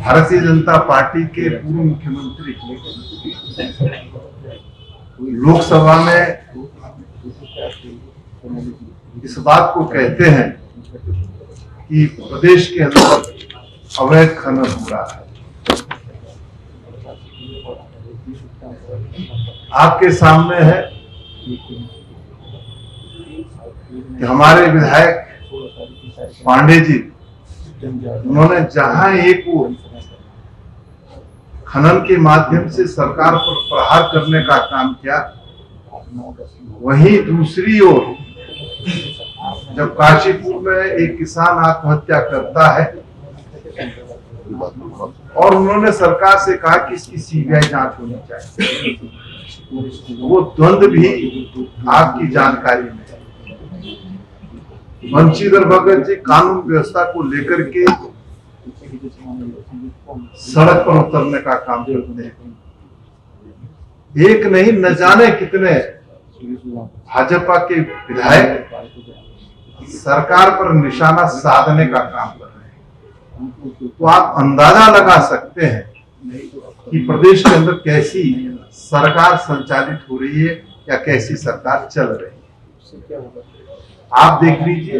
Bharatiya Janata party के पूर्व मुख्यमंत्री लोकसभा में इस बात को कहते हैं कि प्रदेश के अंदर अवैध खनन हो रहा है। आपके सामने है कि हमारे विधायक पांडे जी, उन्होंने जहां एक ओर खनन के माध्यम से सरकार पर प्रहार करने का काम किया, वहीं दूसरी ओर जब काशीपुर में एक किसान आत्महत्या करता है और उन्होंने सरकार से कहा कि इसकी सीबीआई जांच होनी चाहिए, वो द्वंद्व भी आपकी जानकारी में है। बंशीधर भगत जी कानून व्यवस्था को लेकर के सड़क पर उतरने का काम करते हैं। एक नहीं न जाने कितने भाजपा के विधायक सरकार पर निशाना साधने का काम कर रहे हैं। तो आप अंदाजा लगा सकते हैं कि प्रदेश के अंदर कैसी सरकार संचालित हो रही है या कैसी सरकार चल रही है। आप देख लीजिए,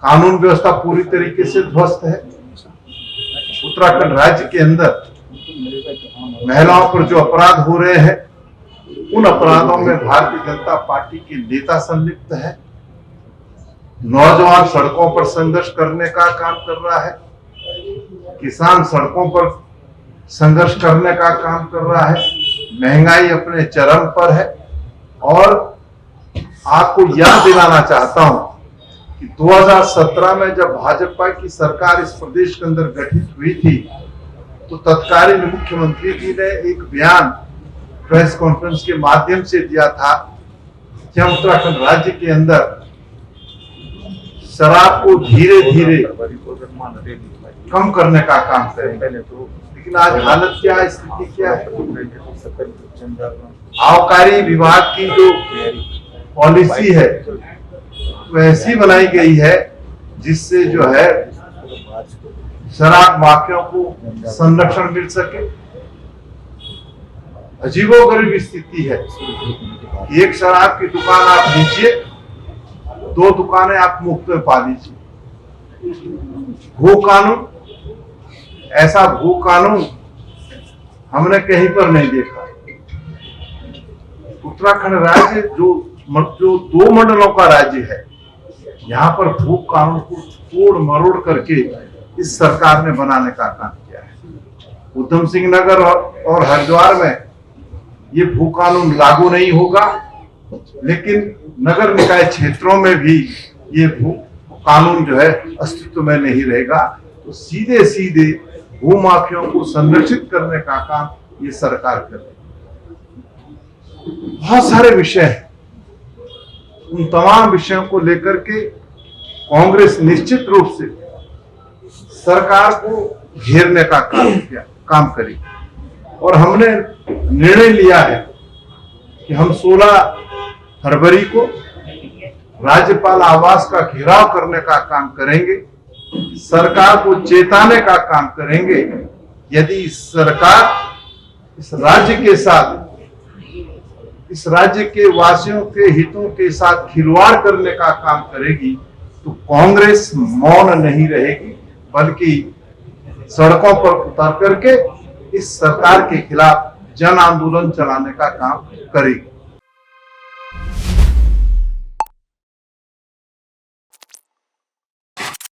कानून व्यवस्था पूरी तरीके से ध्वस्त है। उत्तराखंड राज्य के अंदर महिलाओं पर जो अपराध हो रहे हैं, उन अपराधों में भारतीय जनता पार्टी के नेता संलिप्त है। नौजवान सड़कों पर संघर्ष करने का काम कर रहा है, किसान सड़कों पर संघर्ष करने का काम कर रहा है, महंगाई अपने चरम पर है। और आपको याद दिलाना चाहता हूं कि 2017 में जब भाजपा की सरकार इस प्रदेश के अंदर गठित हुई थी, तो तत्कालीन मुख्यमंत्री जी ने एक बयान प्रेस कॉन्फ्रेंस के माध्यम से दिया था कि हम उत्तराखंड राज्य के अंदर शराब को धीरे धीरे कम करने का काम करेंगे। लेकिन आज हालत क्या है, स्थिति क्या है? आबकारी विभाग की जो पॉलिसी है वो ऐसी बनाई गई है जिससे जो है शराब माफियाओं को संरक्षण मिल सके। अजीबोगरीब स्थिति है। एक शराब की दुकान आप लीजिए, 2 दुकानें आप मुफ्त में पा लीजिए। भू कानून, ऐसा भू कानून हमने कहीं पर नहीं देखा। उत्तराखंड राज्य जो 2 मंडलों का राज्य है, यहाँ पर भू कानून को तोड़ मरोड़ करके इस सरकार ने बनाने का काम किया है। उधम सिंह नगर और हरिद्वार में ये भू कानून लागू नहीं होगा, लेकिन नगर निकाय क्षेत्रों में भी ये भू कानून जो है अस्तित्व में नहीं रहेगा। तो सीधे सीधे भू माफियाओं को संरक्षित करने का काम ये सरकार कर रही है। बहुत सारे विषय हैं, उन तमाम विषयों को लेकर के कांग्रेस निश्चित रूप से सरकार को घेरने का काम करेगी। और हमने निर्णय लिया है कि हम 16 फरवरी को राज्यपाल आवास का घेराव करने का काम करेंगे, सरकार को चेताने का काम करेंगे। यदि सरकार इस राज्य के साथ, इस राज्य के वासियों के हितों के साथ खिलवाड़ करने का काम करेगी, तो कांग्रेस मौन नहीं रहेगी, बल्कि सड़कों पर उतर करके इस सरकार के खिलाफ जन आंदोलन चलाने का काम करेगी।